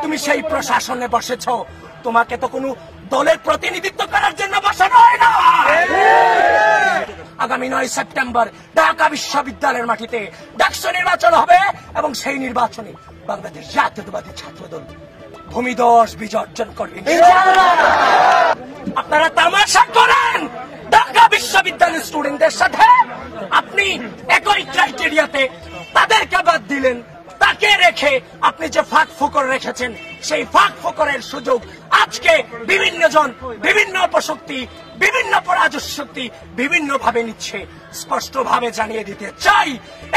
তুমি সেই প্রশাসনে বসেছ, তোমাকে তো কোনো দলের প্রতিনিধিত্ব করার জন্য বসানো হয় না। আগামী 9 সেপ্টেম্বর ঢাকা বিশ্ববিদ্যালয়ের মাটিতে ডাকসু নির্বাচন হবে এবং সেই নির্বাচনে বাংলাদেশ জাতীয়তাবাদী ছাত্রদল ভূমিধস বিজয় অর্জন করবে। আপনারা তামাশা করেন ঢাকা বিশ্ববিদ্যালয়ের স্টুডেন্টদের সাথে। আপনি একই ক্রাইটেরিয়াতে তাদেরকে বাদ দিলেন, তাকে রেখে আপনি যে ফাঁক ফোকর রেখেছেন সেই ফাঁক ফোকরের সুযোগ আজকে বিভিন্ন জন, বিভিন্ন অপশক্তি, বিভিন্ন পরাজশক্তি বিভিন্ন ভাবে নিচ্ছে। স্পষ্ট ভাবে জানিয়ে দিতে চাই,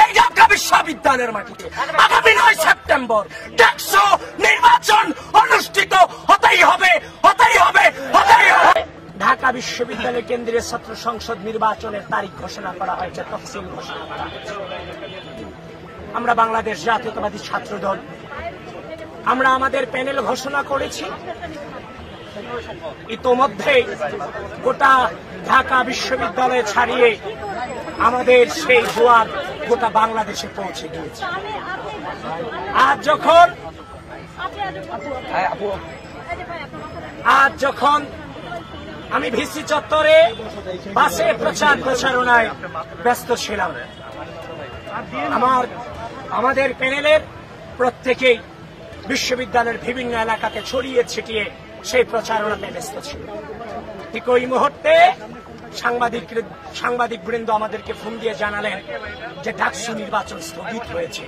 এই ঢাকা বিশ্ববিদ্যালয়ের মাটিতে আগামী 9 সেপ্টেম্বর ডাকসু নির্বাচন অনুষ্ঠিত হতেই হবে, হতেই হবে, হতেই হবে। ঢাকা বিশ্ববিদ্যালয় কেন্দ্রীয় ছাত্র সংসদ নির্বাচনের তারিখ ঘোষণা করা হয়েছে, তফসিল ঘোষণা করা হয়েছে। আমরা বাংলাদেশ জাতীয়তাবাদী ছাত্রদল আমরা আমাদের প্যানেল ঘোষণা করেছি। ইতোমধ্যে গোটা ঢাকা বিশ্ববিদ্যালয় ছাড়িয়ে আমাদের সেই জোয়ার গোটা বাংলাদেশে পৌঁছে গিয়েছে। আজ যখন আমি ভিসি চত্বরে বাসে প্রচারণায় ব্যস্ত ছিলাম, আমাদের প্যানেলের প্রত্যেকেই বিশ্ববিদ্যালয়ের বিভিন্ন এলাকাতে ছড়িয়ে ছিটিয়ে সেই প্রচারণাতে ব্যস্ত ছিল। ঠিক ওই মুহূর্তে সাংবাদিক বৃন্দ আমাদেরকে ফোন দিয়ে জানালেন যে ডাকসু নির্বাচন স্থগিত হয়েছে।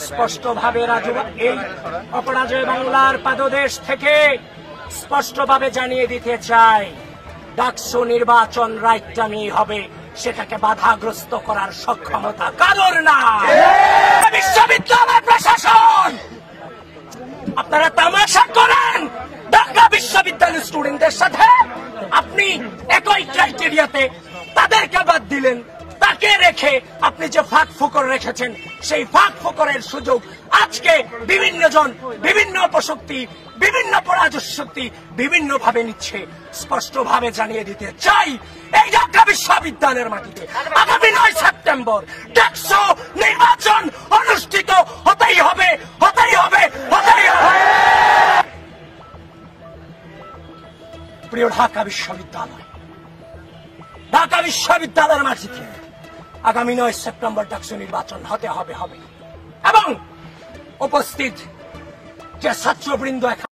স্পষ্টভাবে এই অপরাজয় বাংলার পাদদেশ থেকে স্পষ্টভাবে জানিয়ে দিতে চাই, ডাকসু নির্বাচন রাইটটামি হবে, সেটাকে বাধাগ্রস্ত করার সক্ষমতা কারোর না। বিশ্ববিদ্যালয় প্রশাসন আপনারা তামাশা করেন ঢাকা বিশ্ববিদ্যালয়ের স্টুডেন্টদের সাথে। আপনি একই ক্রাইটেরিয়াতে তাদেরকে বাদ দিলেন, তাকে রেখে আপনি যে ফাঁক ফোকর রেখেছেন সেই ফাঁক ফোকরের সুযোগ আজকে বিভিন্ন জন, বিভিন্ন অপশক্তি, বিভিন্ন পরাজশক্তি বিভিন্ন ভাবে নিচ্ছে। স্পষ্ট ভাবে জানিয়ে দিতে চাই, এই ঢাকা বিশ্ববিদ্যালয়ের মাটিতে আগামী 9 সেপ্টেম্বর ডাকসু নির্বাচন অনুষ্ঠিত হতেই হবে, হতেই হবে, হতেই হবে। প্রিয় ঢাকা বিশ্ববিদ্যালয়ের মাটিতে আগামী 9 সেপ্টেম্বর ডাকসু নির্বাচন হতে হবে এবং উপস্থিত যে ছাত্রবৃন্দ এখন